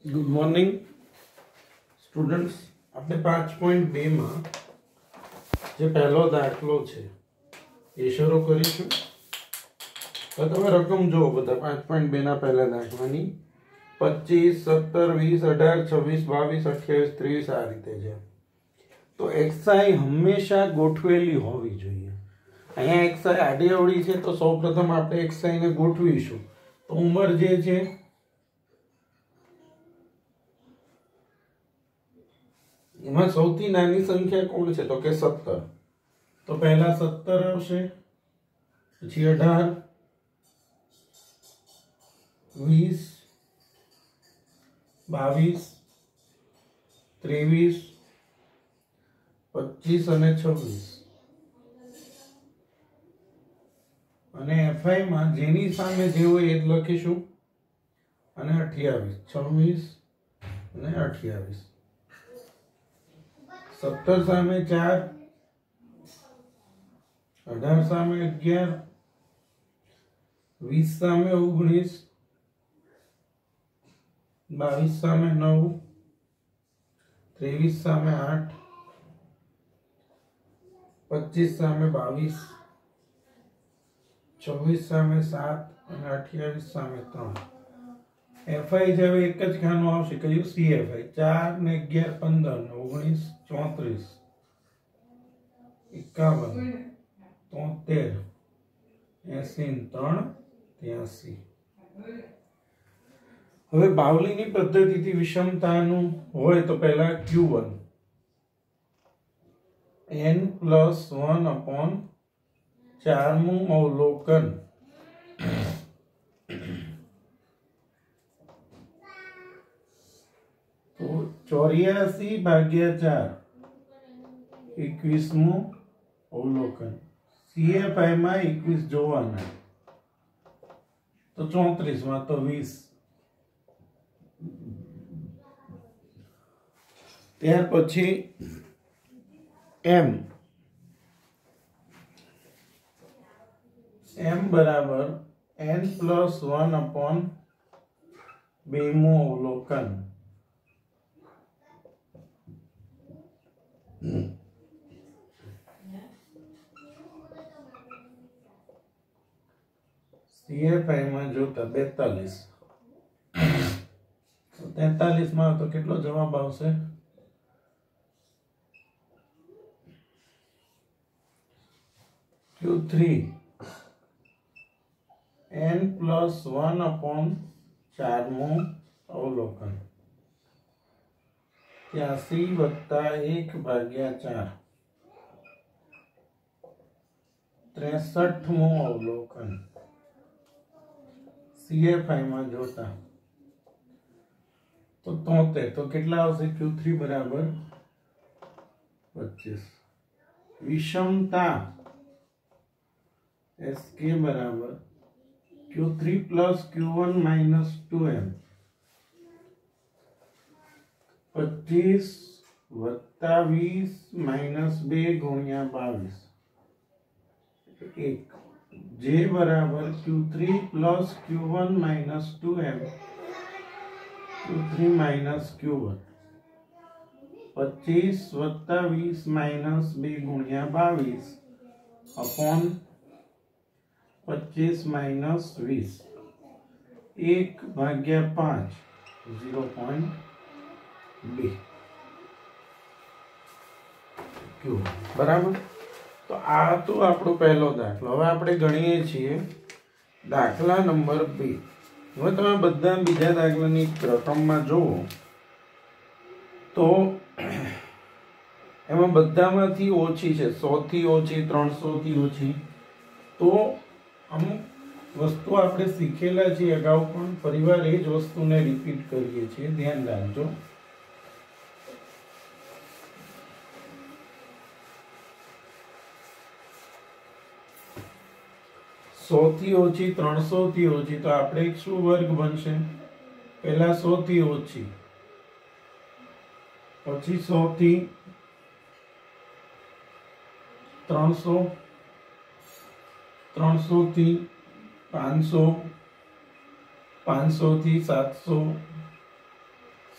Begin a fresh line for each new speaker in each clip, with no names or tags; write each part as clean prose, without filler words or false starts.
Good morning students. આપણે 5.2 માં જે પહેલો દાખલો છે એ શરૂ કરીશું। તો તમે રકમ જુઓ બધા 5.2 ના પહેલા દાખલાની 25 17 20 18 26 22 28 30 આ રીતે છે। તો xi હંમેશા ગોઠવેલી હોવી જોઈએ। અહીંયા xi આડી અવળી છે તો સૌપ્રથમ આપણે xi ને ગોઠવીશું। તો ઉંમર જે છે એમાં સૌથી નાની સંખ્યા કોણ છે તો કે 17। તો પહેલા 17 આવશે, પછી 18 20 22 23 25 અને 26 અને fi માં જેની સામે જે હોય એ જ લખીશું અને 28 26 અને 28 17 સામે 4 18 સામે 11 20 સામે 19 22 સામે 9 23 સામે 8 25 સામે 22 26 સામે 7 અને 28 સામે 3। fi જે હવે એક જ ખાનું આવશે કયું cfi 4 ને 11 15 ને 19 34 51 73 80 3 83। હવે બાવલીની પદ્ધતિથી વિષમતાનું હોય તો પહેલા q1 n+1/4મું અવલોકન तो 84/4 21મું અવલોકન। CFI માં 21 જોવાના તો 34 માં તો 20। ત્યાર પછી m બરાબર n+1/2મું અવલોકન। CFI માં જોતા 42 તો 43 માં તો કેટલો જવાબ આવશે Q3 n+1/4મું અવલોકન 83+1/4 63મું અવલોકન। CFI માં જોતા તો 73 તો કેટલા આવશે Q3 બરાબર 25। વિષમતા SK બરાબર Q3 + Q1 - 2m 25 + 20 - 2 × 22 1 J बराबर Q3 + Q1 - 2m Q3 - Q1 25 + 20 - 2 × 22 upon 25 - 20 1/5 0.2 Q बराबर। तो आ तो આપણો પહેલો દાખલો। હવે આપણે ગણીએ છીએ દાખલા નંબર 2। હવે તમે બધા બીજા દાખલાની રકમમાં જોવો તો એમાં બધામાંથી ઓછી છે, 100 થી ઓછી, 300 થી ઓછી। તો અમુક વસ્તુ આપણે શીખેલા છીએ અગાઉ પણ ફરીવાર એ જ વસ્તુને રિપીટ કરીએ છીએ, ધ્યાન રાખજો। સો થી ઓછી, 300 થી ઓછી તો આપણે એક શું વર્ગ બનશે પહેલા 100 થી ઓછી, પછી 100 થી 300 300 થી 500 500 થી 700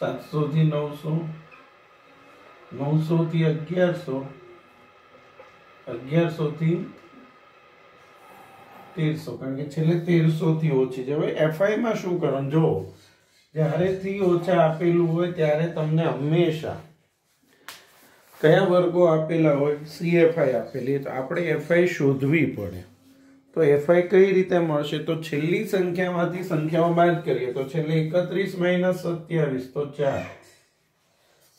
700 થી 900, 900 થી 1100, 1100 થી 1300, કારણ કે છેલ્લે 1300 થી ઓછી છે. હવે એફઆઈ માં શું કરવાનું? જો જ્યારે થી ઓછા આપેલું હોય ત્યારે તમને હંમેશા કયા વર્ગો આપેલા હોય, સીએફઆઈ આપેલી, તો આપણે એફઆઈ શોધવી પડે. તો એફઆઈ કઈ રીતે મળશે? તો છેલ્લી સંખ્યામાંથી સંખ્યાઓ બાદ કરીએ તો છેલ્લે 31 - 27 તો 4,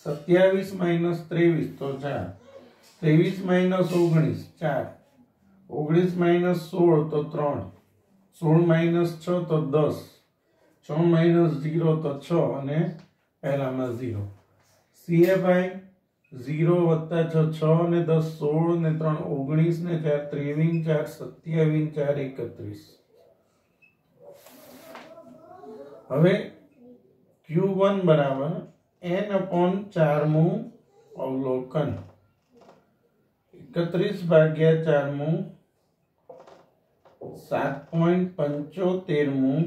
27 - 23 તો 4, 23 - 19 4, 19 - 16 તો 3, 16 - 6 તો 10, 6 - 0 તો 6 અને પહેલામાં 0. સીએફઆઈ 0 + 6 6 અને 10 16 ને 3 19 ને 4 23 4 27 4 31. હવે Q1 બરાબર n/4મું અવલોકન, 31/4મું 7.75મું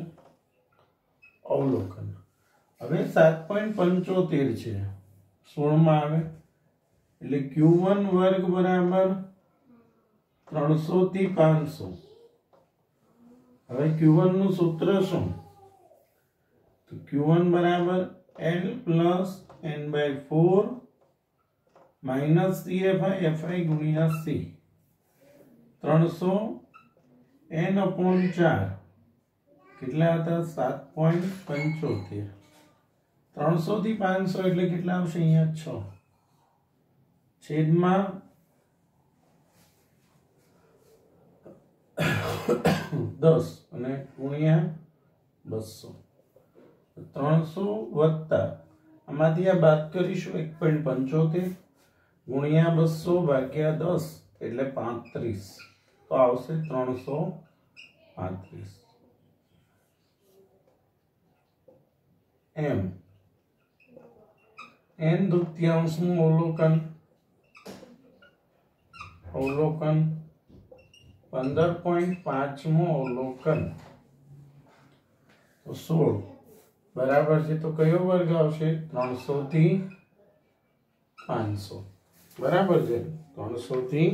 અવલોકન. હવે 7.75 છે 16 માં આવે એટલે Q1 વર્ગ બરાબર 300 થી 500. હવે Q1 નું સૂત્ર શું? તો Q1 બરાબર L plus n/4 minus CFI FI ગુણ્યા C. 300 n/4 કેટલા હતા? 7.75. 300 થી 500 એટલે કેટલા આવશે? અહીંયા 6 છેદમાં 10 અને ગુણ્યા 200. 300 વત્તા આમાંથી આ બાદ કરીશું 1.75 ગુણ્યા 200 ભાગ્યા 10 એટલે 35. તો આવશે 335 એમ. n દુત્યાંશનું અવલોકન, અવલોકન 15.5મું અવલોકન તો 16 બરાબર છે. તો કયો વર્ગ આવશે? 300 થી 500 બરાબર છે. 300 થી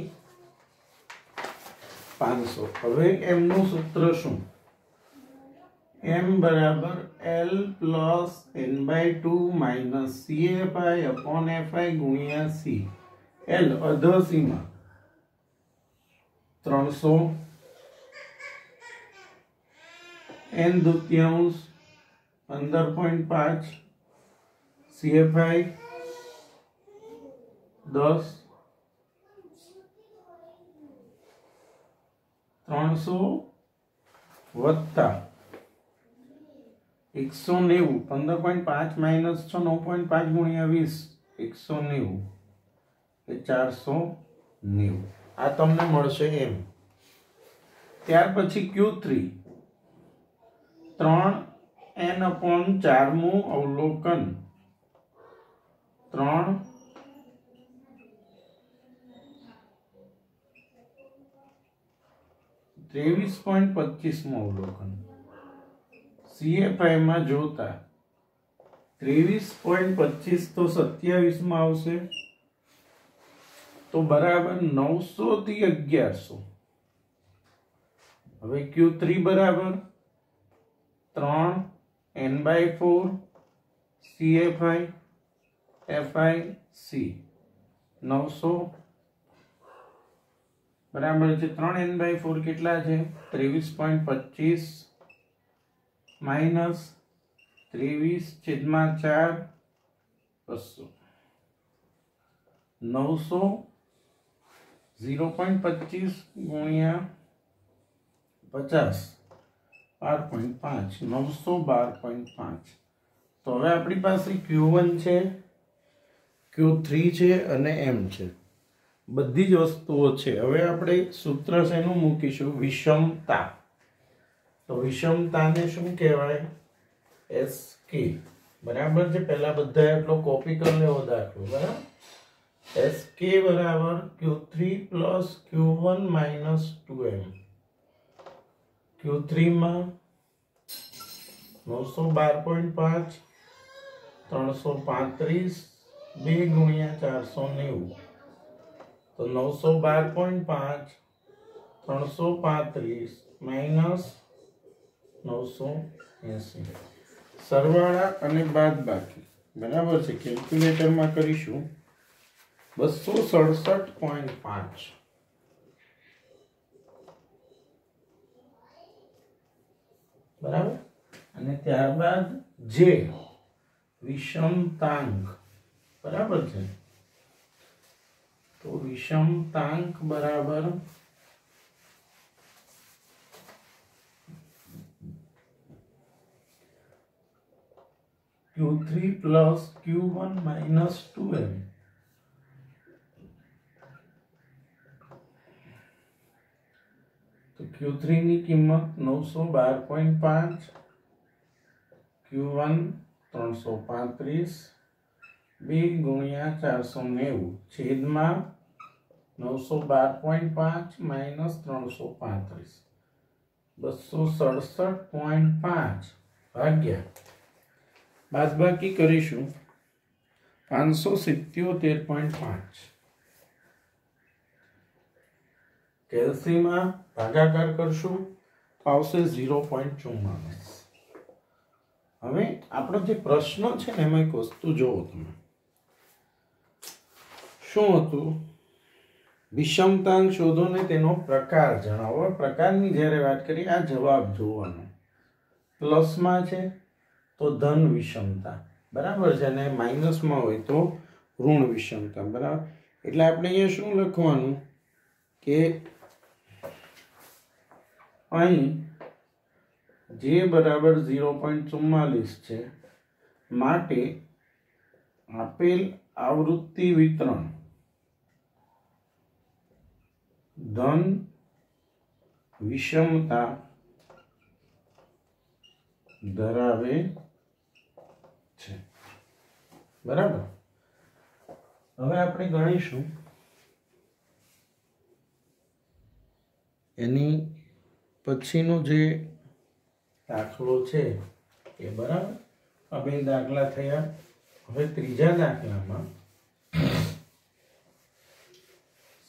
500. હવે એમનું સૂત્ર શું? m બરાબર L plus n/2 minus CFI upon FI ગુણ્યા C. L અધર સીમા 300, n દુત્યાંશ 15.5, CFI 10, 300 વત્તા 190, 15.5 minus 6 9.5 ગુણ્યા 20 190 એ 490. આ તમને મળશે એમ. ત્યાર પછી Q3 3n/4મું અવલોકન, 23.25મું અવલોકન. CFI માં જોતા 23.25 તો 27 માં આવશે તો બરાબર 900 થી 1100. હવે Q3 બરાબર 3n/4 CFI FI C 900 બરાબર છે. 3n/4 કેટલા છે? 23.25 માઇનસ 23/4 200. 900 0.25 ગુણ્યા 50 12.5 912.5. તો હવે આપણી પાસે Q1 છે, Q3 છે અને M છે. બધી જ વસ્તુઓ છે. હવે આપણે સૂત્ર શેનું મૂકીશું? વિષમતા. તો વિષમતાને શું કહેવાય? SK બરાબર છે. પહેલા બધા એટલો કોપી કરી લેવો દાખલો બરાબર. SK બરાબર Q3 plus Q1 minus 2M. Q3 માં 912.5, 335 2 ગુણ્યા 490 તો 912.5 335 માઇનસ 980 સરવાળા અને બાદબાકી બરાબર છે કેલ્ક્યુલેટરમાં કરીશું 267.5 બરાબર અને ત્યારબાદ જે વિષમતાંક બરાબર છે તો વિષમતાંક બરાબર Q3 plus Q1 minus 2m तो Q3 ની કિંમત 912.5 Q1 335 2 ગુણ્યા 490 છેદમાં 912.5 માઇનસ 335 267.5 ભાગ્યા બાદબાકી કરીશું 577.5 કેલ્સીમાં ભાગાકાર કરશું તો આવશે 0.44 હવે આપણો જે પ્રશ્ન છે ને એમાં એક વસ્તુ જોવો તમે શું હતું વિષમતાંક શોધો ને તેનો પ્રકાર જણાવો પ્રકારની જ્યારે વાત કરીએ આ જવાબ જોવાનો પ્લસમાં છે તો ધન વિષમતા બરાબર છે અને માઇનસમાં હોય તો ઋણ વિષમતા બરાબર એટલે આપણે અહીંયા શું લખવાનું કે અહીં જે બરાબર 0.44 છે માટે આપેલ આવૃત્તિ વિતરણ ધન વિષમતા ધરાવે છે બરાબર હવે આપણે ગણીશું એની પછીનો જે દાખલો છે એ બરાબર આ બે દાખલા થયા હવે ત્રીજા દાખલામાં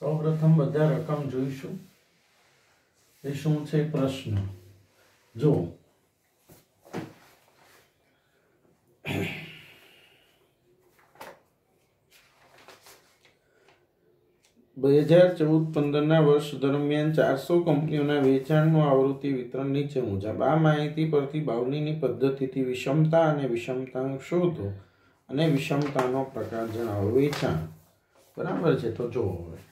સૌપ્રથમ બધા રકમ જોઈશું એ શું છે પ્રશ્ન જો 2014-15 વર્ષ દરમિયાન 400 કંપનીઓના વેચાણનું આવૃત્તિ વિતરણ નીચે મુજબ આ માહિતી પરથી બાઉનીની પદ્ધતિથી વિષમતા અને વિષમતાંક શોધો અને વિષમતાનો પ્રકાર જણાવો વેચાણ બરાબર છે તો જો હવે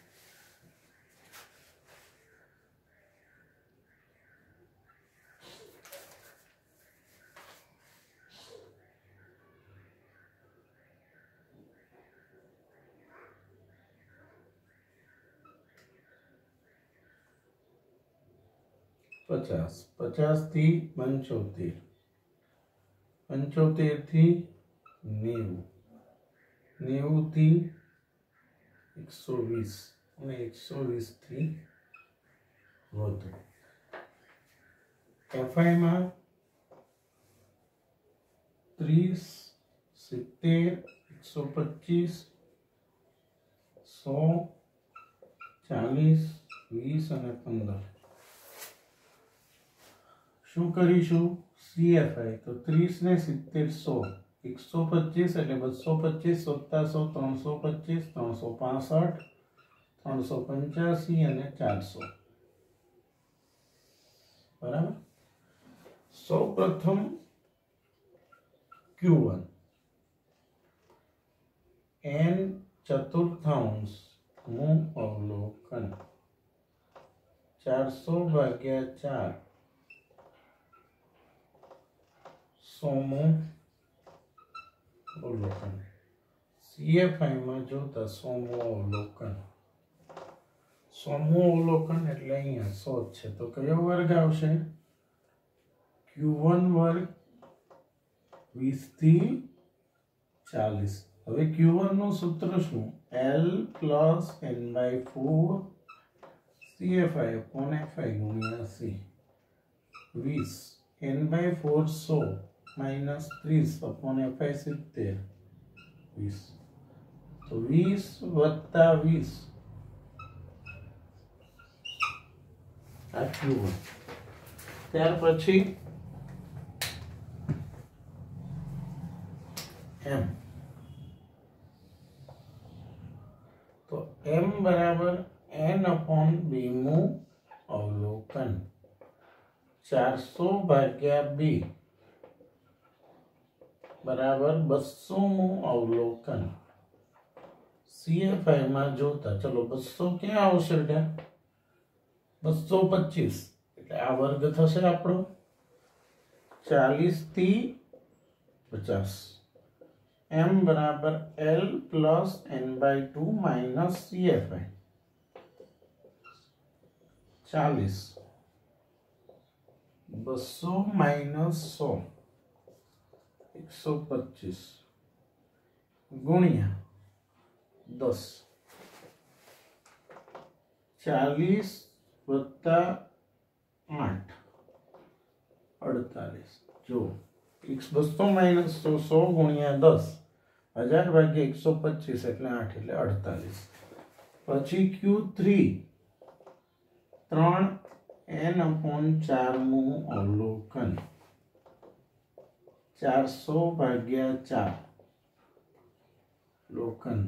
पचास थी 75 75 थी 90 90 थी 120 અને 120 થી વધુ એફઆઈ માં 30 70 125 100 40 20 અને 15 શું કરીશું સીએફઆઈ તો 30 ને 70 100 125 એટલે 225 વત્તા 100 325 365 385 અને 400 બરાબર સૌપ્રથમ Q1 n ચતુર્થાંશ નું અવલોકન 400 ભાગ્યા 4 સોમું અવલોકન સીએફઆઈ માં જોતા સોમું અવલોકન એટલે અહીંયા 100 છે તો કયો વર્ગ આવશે Q1 વર્ગ 20 થી 40 હવે Q1 નું સૂત્ર શું L plus n/4 CFI upon FI ગુણ્યા C 20 n/4 100 minus 30 upon FI 70 20 तो 20 वत्ता 20 आ Q1 ત્યાર પછી M तो M बराबर N अपॉन बीमू अवलोकन 400 भाग्या B बराबर 200 अवलोकन CFI में जोता चलो 200 क्या आवशे 225 એટલે આ વર્ગ થશે આપણો 40 થી 50 M बराबर L plus N/2 minus CFI 40 200 minus 100 125 गुणिया 10 40 वत्ता 8 48 जो 200 माइनस 100 गुणिया 10 1000 भाग्या 125 એટલે 8 એટલે 48 પછી Q3 3 N अपॉन 4 मु अवलोकन 400 भाग्या 4 लोकन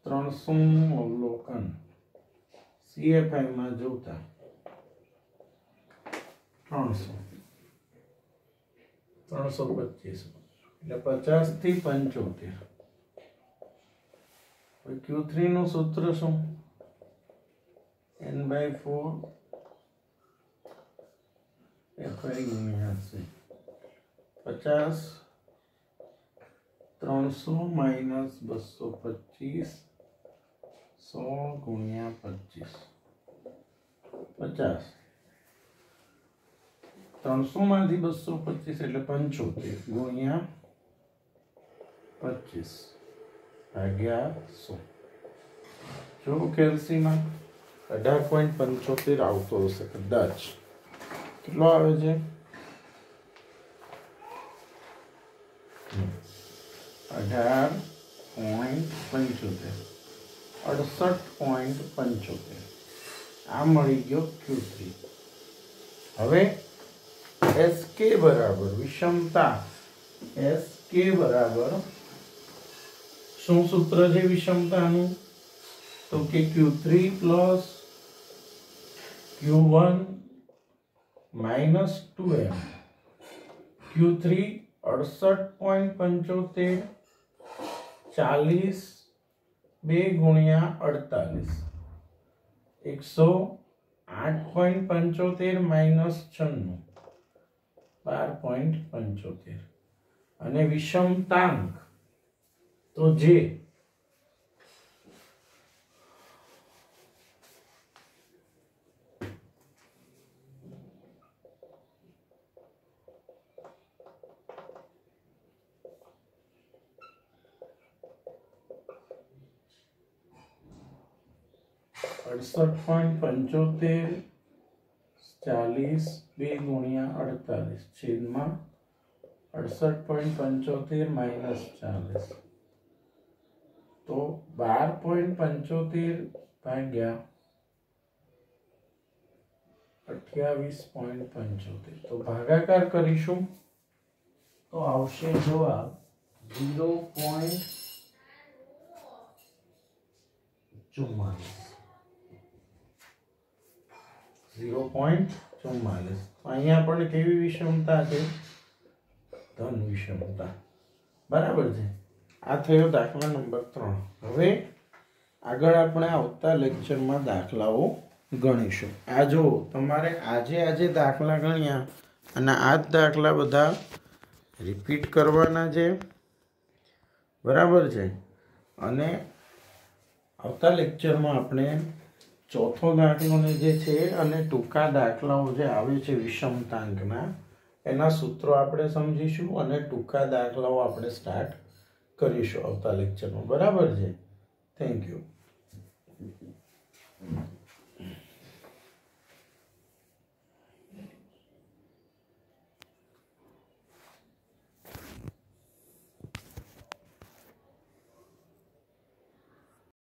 300 अवलोकन CFI में जोता 300 325 એટલે 50 થી 75 Q3 નું સૂત્ર શું N/4 FI गुणिया C 50 300 माइनस 225 100 गुणिया 25 50 300 मांथी 225 એટલે 75 गुणिया 25 भाग्या 100 जो केल्सी में 18.75 આવતો હશે કદાચ કેટલો આવે છે 18.75 68.75 आ मળી ગયો Q3 હવે SK बराबर विषमता SK बराबर શું સૂત્ર છે વિષમતાનું તો કે Q3 plus Q1 minus 2M Q3 68.75 40 2 गुणिया 48 108.75 minus 96 12.75 અને વિષમતાંક તો જે $68.75 40 2 गुणिया 48 छेद में 68.75 माइनस 40 तो 12.75 भाग्या 28.75 तो भागाकार करीशुं तो आवशे जवाब 0.44 0.44 અહીંયા પણ કેવી વિષમતા છે ધન વિષમતા બરાબર છે આ થયો દાખલા નંબર 3 હવે આગળ આપણે આવતા લેક્ચરમાં દાખલાઓ ગણીશું આ જો તમારે આજે દાખલા ગણ્યા અને આ જ દાખલા બધા રિપીટ કરવાના છે બરાબર છે અને આવતા લેક્ચરમાં આપણે ચોથો દાખલો ને જે છે અને ટૂંકા દાખલાઓ જે આવે છે વિષમતાંકના એના સૂત્રો આપણે સમજીશું અને ટૂંકા દાખલાઓ આપણે સ્ટાર્ટ કરીશું આવતા લેક્ચરમાં બરાબર છે થેન્ક યુ